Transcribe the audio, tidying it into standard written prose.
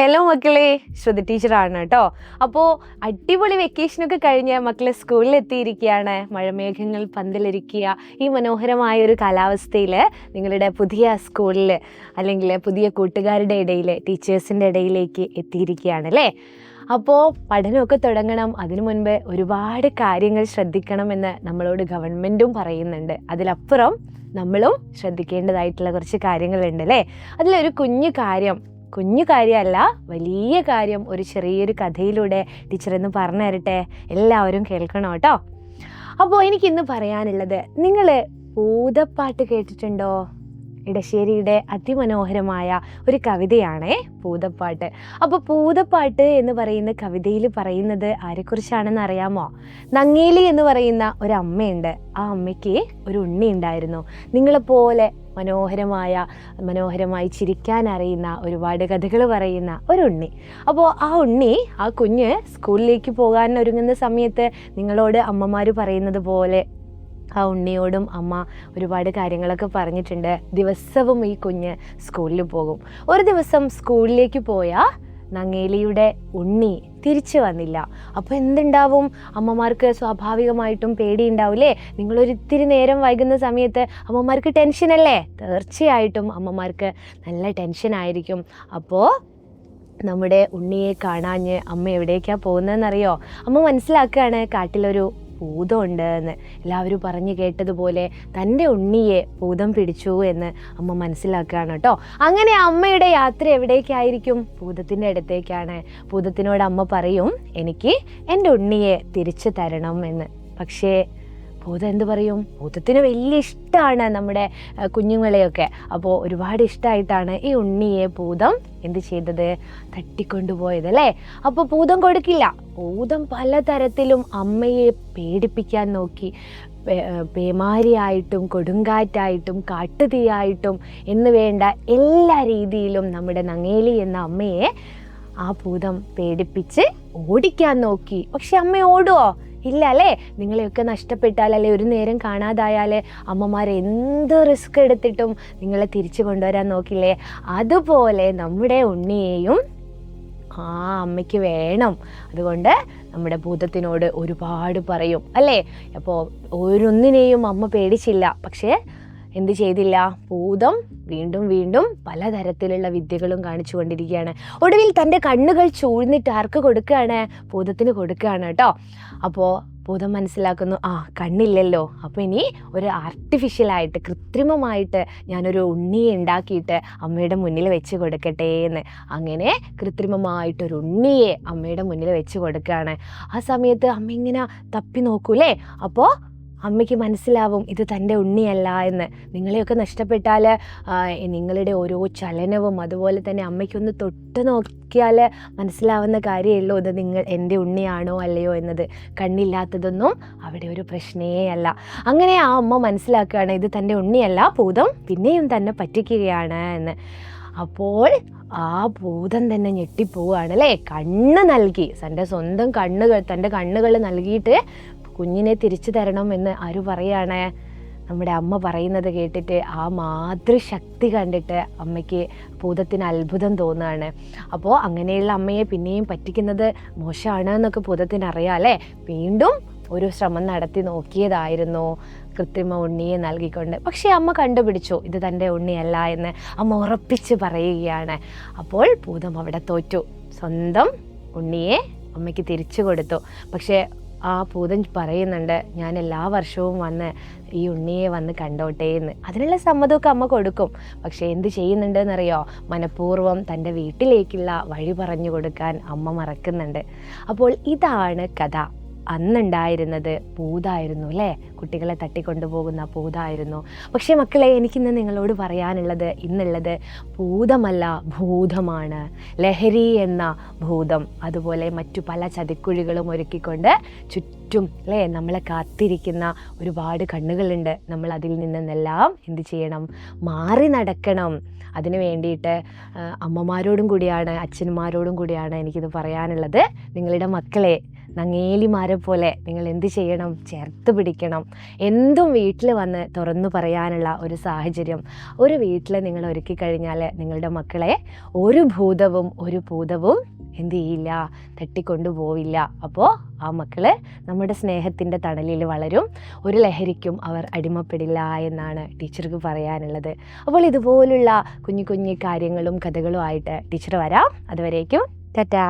Hello മക്കളെ, ശ്രുതി ടീച്ചറാണ് കേട്ടോ. അപ്പോൾ അടിപൊളി വെക്കേഷനൊക്കെ കഴിഞ്ഞ് മക്കളെ സ്കൂളിൽ എത്തിയിരിക്കുകയാണ്. മഴമേഘങ്ങൾ പന്തലിരിക്കുക ഈ മനോഹരമായൊരു കാലാവസ്ഥയിൽ നിങ്ങളുടെ പുതിയ സ്കൂളിൽ അല്ലെങ്കിൽ പുതിയ കൂട്ടുകാരുടെ ഇടയിൽ ടീച്ചേഴ്സിൻ്റെ ഇടയിലേക്ക് എത്തിയിരിക്കുകയാണ് അല്ലേ. അപ്പോൾ പഠനമൊക്കെ തുടങ്ങണം. അതിനു മുൻപ് ഒരുപാട് കാര്യങ്ങൾ ശ്രദ്ധിക്കണമെന്ന് നമ്മളോട് ഗവൺമെൻറ്റും പറയുന്നുണ്ട്. അതിലപ്പുറം നമ്മളും ശ്രദ്ധിക്കേണ്ടതായിട്ടുള്ള കുറച്ച് കാര്യങ്ങളുണ്ട് അല്ലേ. അതിലൊരു കുഞ്ഞു കാര്യമല്ല, വലിയ കാര്യം ഒരു ചെറിയൊരു കഥയിലൂടെ ടീച്ചർ ഇന്ന് പറഞ്ഞു തരട്ടെ. എല്ലാവരും കേൾക്കണം കേട്ടോ. അപ്പോൾ എനിക്കിന്ന് പറയാനുള്ളത്, നിങ്ങൾ ഭൂതപ്പാട്ട് കേട്ടിട്ടുണ്ടോ? ഇടശ്ശേരിയുടെ അതിമനോഹരമായ ഒരു കവിതയാണേ ഭൂതപ്പാട്ട്. അപ്പോൾ ഭൂതപ്പാട്ട് എന്ന് പറയുന്ന കവിതയിൽ പറയുന്നത് ആരെക്കുറിച്ചാണെന്ന് അറിയാമോ? നങ്ങേലി എന്ന് പറയുന്ന ഒരു അമ്മയുണ്ട്. ആ അമ്മയ്ക്ക് ഒരു ഉണ്ണി ഉണ്ടായിരുന്നു. നിങ്ങളെപ്പോലെ മനോഹരമായി ചിരിക്കാൻ അറിയുന്ന, ഒരുപാട് കഥകൾ പറയുന്ന ഒരു ഉണ്ണി. അപ്പോൾ ആ കുഞ്ഞ് സ്കൂളിലേക്ക് പോകാൻ ഒരുങ്ങുന്ന സമയത്ത് നിങ്ങളോട് അമ്മമാർ പറയുന്നത് പോലെ ആ ഉണ്ണിയോടും അമ്മ ഒരുപാട് കാര്യങ്ങളൊക്കെ പറഞ്ഞിട്ടുണ്ട്. ദിവസവും ഈ കുഞ്ഞ് സ്കൂളിൽ പോകും. ഒരു ദിവസം സ്കൂളിലേക്ക് പോയ നങ്ങേലിയുടെ ഉണ്ണി തിരിച്ചു വന്നില്ല. അപ്പോൾ എന്തുണ്ടാവും? അമ്മമാർക്ക് സ്വാഭാവികമായിട്ടും പേടിയുണ്ടാവില്ലേ? നിങ്ങളൊരിത്തിരി നേരം വൈകുന്ന സമയത്ത് അമ്മമാർക്ക് ടെൻഷനല്ലേ? തീർച്ചയായിട്ടും അമ്മമാർക്ക് നല്ല ടെൻഷനായിരിക്കും. അപ്പോൾ നമ്മുടെ ഉണ്ണിയെ കാണാഞ്ഞ് അമ്മ എവിടേക്കാണ് പോകുന്നതെന്നറിയോ? അമ്മ മനസ്സിലാക്കുകയാണ് കാട്ടിലൊരു ഭൂതമുണ്ട് എന്ന്. എല്ലാവരും പറഞ്ഞു കേട്ടതുപോലെ തൻ്റെ ഉണ്ണിയെ ഭൂതം പിടിച്ചു എന്ന് അമ്മ മനസ്സിലാക്കുകയാണ് കേട്ടോ. അങ്ങനെ അമ്മയുടെ യാത്ര എവിടേക്കായിരിക്കും? ഭൂതത്തിൻ്റെ അടുത്തേക്കാണ്. ഭൂതത്തിനോട് അമ്മ പറയും, എനിക്ക് എൻ്റെ ഉണ്ണിയെ തിരിച്ചു തരണം എന്ന്. പക്ഷേ ഭൂതം എന്ത് പറയും? ഭൂതത്തിന് വലിയ ഇഷ്ടമാണ് നമ്മുടെ കുഞ്ഞുങ്ങളെയൊക്കെ. അപ്പോൾ ഒരുപാട് ഇഷ്ടമായിട്ടാണ് ഈ ഉണ്ണിയെ ഭൂതം എന്ത് ചെയ്തത്? തട്ടിക്കൊണ്ടുപോയത് അല്ലേ. അപ്പോൾ ഭൂതം കൊടുക്കില്ല. ഭൂതം പലതരത്തിലും അമ്മയെ പേടിപ്പിക്കാൻ നോക്കി. പേമാരിയായിട്ടും കൊടുങ്കാറ്റായിട്ടും കാട്ടുതീയായിട്ടും എന്ന് വേണ്ട എല്ലാ രീതിയിലും നമ്മുടെ നങ്ങേലി എന്ന അമ്മയെ ആ ഭൂതം പേടിപ്പിച്ച് ഓടിക്കാൻ നോക്കി. പക്ഷെ അമ്മ ഓടുവോ? ഇല്ല അല്ലേ. നിങ്ങളെയൊക്കെ നഷ്ടപ്പെട്ടാൽ, അല്ലെ ഒരു നേരം കാണാതായാൽ അമ്മമാർ എന്ത് റിസ്ക് എടുത്തിട്ടും നിങ്ങളെ തിരിച്ചു കൊണ്ടുവരാൻ നോക്കില്ലേ. അതുപോലെ നമ്മുടെ ഉണ്ണിയെയും ആ അമ്മയ്ക്ക് വേണം. അതുകൊണ്ട് നമ്മുടെ ഭൂതത്തിനോട് ഒരുപാട് പറയും അല്ലേ. അപ്പോൾ ഓരോന്നിനെയും അമ്മ പേടിച്ചില്ല. പക്ഷേ എന്ത് ചെയ്തില്ല? ഭൂതം വീണ്ടും പലതരത്തിലുള്ള വിദ്യകളും കാണിച്ചു കൊണ്ടിരിക്കുകയാണ്. ഒടുവിൽ തൻ്റെ കണ്ണുകൾ ചൂഴ്ന്നിട്ട് ആർക്ക് കൊടുക്കുകയാണ്? ഭൂതത്തിന് കൊടുക്കുകയാണ് കേട്ടോ. അപ്പോൾ ഭൂതം മനസ്സിലാക്കുന്നു, കണ്ണില്ലല്ലോ, അപ്പോൾ ഇനി ഒരു ആർട്ടിഫിഷ്യലായിട്ട്, കൃത്രിമമായിട്ട് ഞാനൊരു ഉണ്ണിയെ ഉണ്ടാക്കിയിട്ട് അമ്മയുടെ മുന്നിൽ വെച്ച് കൊടുക്കട്ടെ എന്ന്. അങ്ങനെ കൃത്രിമമായിട്ടൊരു ഉണ്ണിയെ അമ്മയുടെ മുന്നിൽ വെച്ച് കൊടുക്കുകയാണ്. ആ സമയത്ത് അമ്മ ഇങ്ങനെ തപ്പി നോക്കൂലേ. അപ്പോൾ അമ്മയ്ക്ക് മനസ്സിലാവും ഇത് തൻ്റെ ഉണ്ണിയല്ല എന്ന്. നിങ്ങളെയൊക്കെ നഷ്ടപ്പെട്ടാൽ നിങ്ങളുടെ ഓരോ ചലനവും അതുപോലെ തന്നെ അമ്മയ്ക്കൊന്ന് തൊട്ട് നോക്കിയാൽ മനസ്സിലാവുന്ന കാര്യമുള്ളൂ ഇത് എൻ്റെ ഉണ്ണിയാണോ അല്ലയോ എന്നത്. കണ്ണില്ലാത്തതൊന്നും അവിടെ ഒരു പ്രശ്നേ അല്ല. അങ്ങനെ ആ അമ്മ മനസ്സിലാക്കുകയാണ് ഇത് തൻ്റെ ഉണ്ണിയല്ല, ഭൂതം പിന്നെയും തന്നെ പറ്റിക്കുകയാണ് എന്ന്. അപ്പോൾ ആ ഭൂതം തന്നെ ഞെട്ടിപ്പോവുകയാണ് അല്ലേ. കണ്ണ് നൽകി, തൻ്റെ സ്വന്തം തൻ്റെ കണ്ണുകൾ നൽകിയിട്ട് കുഞ്ഞിനെ തിരിച്ചു തരണം എന്ന് ആര് പറയാണ്? നമ്മുടെ അമ്മ പറയുന്നത് കേട്ടിട്ട് ആ മാതൃശക്തി കണ്ടിട്ട് അമ്മയ്ക്ക് ഭൂതത്തിന് അത്ഭുതം തോന്നുകയാണ്. അപ്പോൾ അങ്ങനെയുള്ള അമ്മയെ പിന്നെയും പറ്റിക്കുന്നത് മോശമാണ് എന്നൊക്കെ ഭൂതത്തിന് അറിയാം അല്ലേ. വീണ്ടും ഒരു ശ്രമം നടത്തി നോക്കിയതായിരുന്നു കൃത്രിമ ഉണ്ണിയെ നൽകിക്കൊണ്ട്. പക്ഷേ അമ്മ കണ്ടുപിടിച്ചു ഇത് തൻ്റെ ഉണ്ണിയല്ല എന്ന് അമ്മ ഉറപ്പിച്ച് പറയുകയാണ്. അപ്പോൾ ഭൂതം അവിടെ തോറ്റു. സ്വന്തം ഉണ്ണിയെ അമ്മയ്ക്ക് തിരിച്ചു കൊടുത്തു. പക്ഷേ ആ ഭൂതം പറയുന്നുണ്ട്, ഞാൻ എല്ലാ വർഷവും വന്ന് ഈ ഉണ്ണിയെ വന്ന് കണ്ടോട്ടെ എന്ന്. അതിനുള്ള സമ്മതമൊക്കെ അമ്മ കൊടുക്കും. പക്ഷേ എന്ത് ചെയ്യുന്നുണ്ടെന്നറിയോ? മനഃപൂർവ്വം തൻ്റെ വീട്ടിലേക്കുള്ള വഴി പറഞ്ഞു കൊടുക്കാൻ അമ്മ മറക്കുന്നുണ്ട്. അപ്പോൾ ഇതാണ് കഥ. അന്നുണ്ടായിരുന്നത് ഭൂതായിരുന്നു അല്ലേ. കുട്ടികളെ തട്ടിക്കൊണ്ടുപോകുന്ന ഭൂതായിരുന്നു. പക്ഷേ മക്കളെ, എനിക്കിന്ന് നിങ്ങളോട് പറയാനുള്ളത്, ഇന്നുള്ളത് ഭൂതമല്ല, ഭൂതമാണ്. ലഹരി എന്ന ഭൂതം, അതുപോലെ മറ്റു പല ചതിക്കുഴികളും ഒരുക്കിക്കൊണ്ട് ചുറ്റും അല്ലേ നമ്മളെ കാത്തിരിക്കുന്ന ഒരുപാട് കണ്ണുകളുണ്ട്. നമ്മൾ അതിൽ നിന്നെല്ലാം എന്ത് ചെയ്യണം? മാറി നടക്കണം. അതിന് വേണ്ടിയിട്ട് അമ്മമാരോടും കൂടിയാണ്, അച്ഛന്മാരോടും കൂടിയാണ് എനിക്കിത് പറയാനുള്ളത്. നിങ്ങളുടെ മക്കളെ നങ്ങേലിമാരെ പോലെ നിങ്ങൾ എന്ത് ചെയ്യണം? ചേർത്ത് പിടിക്കണം. എന്തും വീട്ടിൽ വന്ന് തുറന്നു പറയാനുള്ള ഒരു സാഹചര്യം ഒരു വീട്ടിൽ നിങ്ങൾ ഒരുക്കി കഴിഞ്ഞാൽ നിങ്ങളുടെ മക്കളെ ഒരു ഭൂതവും എന്ത് ചെയ്യില്ല, തട്ടിക്കൊണ്ടു പോവില്ല. അപ്പോൾ ആ മക്കൾ നമ്മുടെ സ്നേഹത്തിൻ്റെ തണലിൽ വളരും, ഒരു ലഹരിക്കും അവർ അടിമപ്പെടില്ല എന്നാണ് ടീച്ചർക്ക് പറയാനുള്ളത്. അപ്പോൾ ഇതുപോലുള്ള കുഞ്ഞു കുഞ്ഞു കാര്യങ്ങളും കഥകളും ആയിട്ട് ടീച്ചർ വരാം. അതുവരേക്കും ടാറ്റാ.